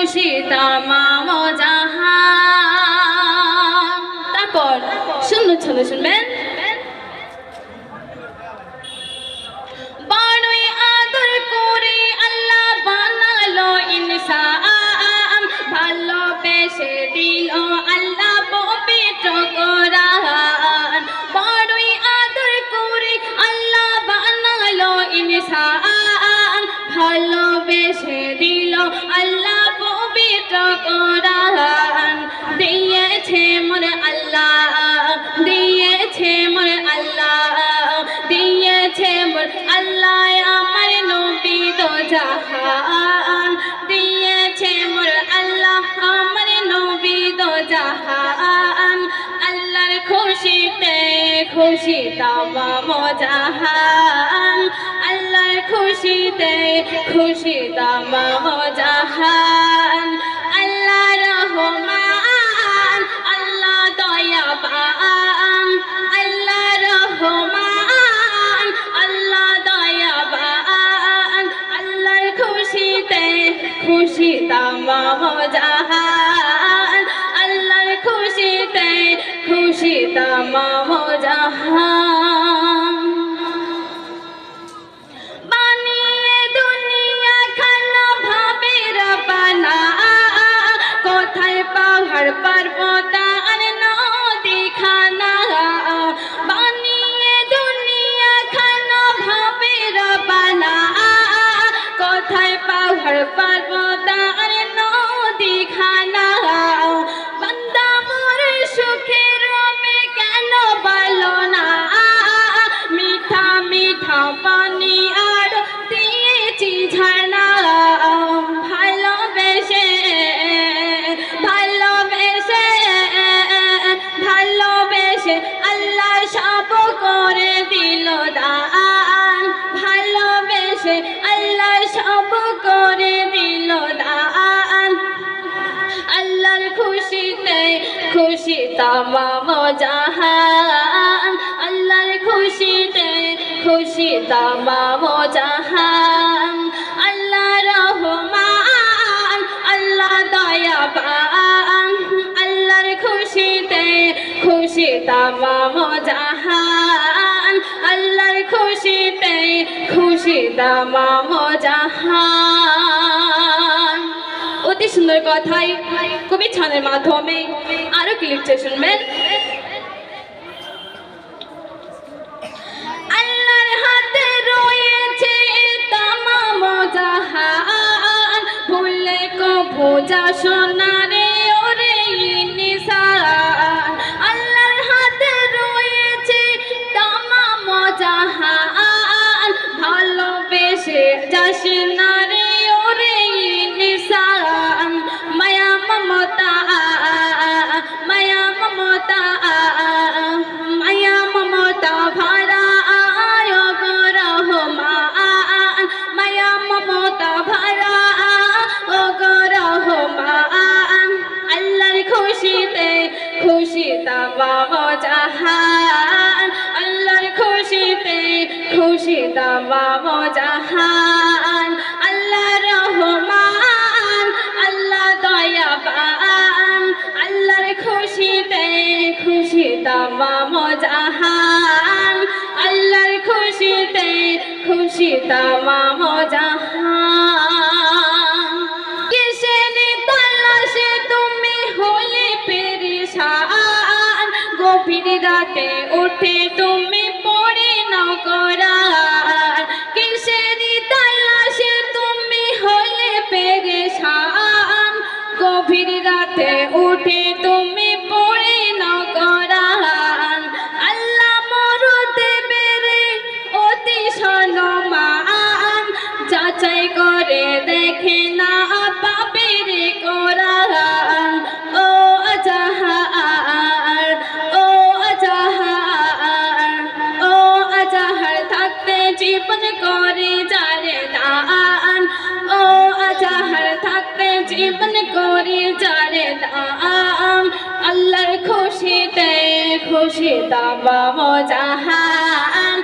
খুশি তামাম জাহান। তারপর সুন্দর ছন্দ শুনবেন। বড়ই আদর করে আল্লাহ বানালো ইনসান, ভালোবেসে দিল আল্লাহ পবিত্র কোরআন। বড়ই আদর করে আল্লাহ বানালো ইনসান, ভালোবেসে দিল আল্লাহ পবিত্র কোরআন। দিয়েছে মোর আল্লাহ, দিয়েছে মোর আল্লাহ, দিয়েছে মোর আল্লাহ আমার নবী দো জাহান। দিয়েছে মোর আল্লাহ আমার নবী দো জাহান। আল্লাহর খুশিতে খুশি তামাম জাহান, আল্লাহর খুশিতে খুশি তামাম জাহান। আল্লাহ রহমান, আল্লাহ দয়াবান, আল্লাহ রহমান, আল্লাহ দয়াবান। আল্লাহর খুশিতে খুশি তামাম জাহান, আল্লাহর খুশিতে খুশি তামাম জাহান। বানিয়ে দুনিয়া খানা ভাবে রবানা, কোথায় পাহাড় পর্বত আর নদী খানা। বানিয়ে দুনিয়া খানা ভাবে রবানা, কোথায় পাহাড় পর্বত আর নদী খানা। বান্দা মোর সুখের রবে কেন বলো না, মিঠা মিঠা পানি আর দিয়েছি ঝর্ণা। ভালোবেসে ভালোবেসে ভালোবেসে আল্লাহ সব করে দিল দান। ভালোবেসে আল্লাহ সব করে দিল দান। আল্লাহর খুশিতে খুশি তামাম জাহান, আল্লাহর খুশিতে খুশি তামাম জাহান। আল্লাহ রহমান, আল্লাহ দয়াবান, আল্লাহর খুশিতে খুশি তামাম জাহান, আল্লাহর খুশিতে খুশি তামাম জাহান। অতি সুন্দর কথাই কবি ছন্দের মাধ্যমে আরো কি লিখছে শুনবেন। আল্লাহর হাতে রয়েছে তামাম জাহান, ভুলে কভু যাসো না রে ওরে নিসান। আল্লাহর হাতে রয়েছে তামাম জাহান, ভালোবেসে যাস না রে ওরে নিসান। মায়া মমতা, মায়া মমতা, মায়া মমতা ভরা গো রহমান। মায়া মমতা ভরা গো রহমান। আল্লাহর খুশিতে খুশি তামাম জাহান, আল্লাহর খুশিতে খুশি তামাম জাহান। আল্লাহ রহমান, আল্লাহ দয়াবান, আল্লাহর খুশিতে খুশি তামাম জাহান, আল্লাহর খুশিতে খুশি তামাম জাহান। কিসের তালাশে তুমি হলে পেরেশান, গভীর রাতে উঠে তুমি পড়ে নাও কোরআন। কিসের তালাশে তুমি হলে পেরেশান, গভীর রাতে উঠে তুমি পড়ে নাও কোরআন। আল্লাহ মোর দেবের অতি সম্মান, যাচাই করে দেখে না পাপের কোরআন। ও আজাহার, ও আজাহার, ও আজাহার থাকতে জীবন করে যারে দান। ও আজাহার থাকতে জীবন করে যারে দান। আল্লাহর খুশিতে খুশি তামাম জাহান,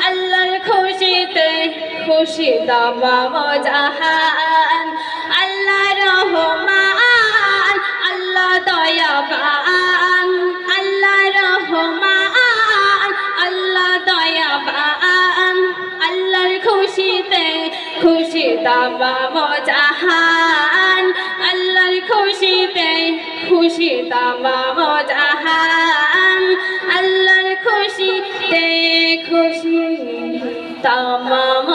আল্লাহর খুশিতে খুশি তামাম জাহান। আল্লাহ রহমান, দয়াবান আল্লাহ রহমান আল্লাহ দয়াবান আল্লাহর খুশিতে খুশি তামাম জাহান আল্লাহর খুশিতে খুশি তামাম জাহান আল্লাহর খুশিতে খুশি তামাম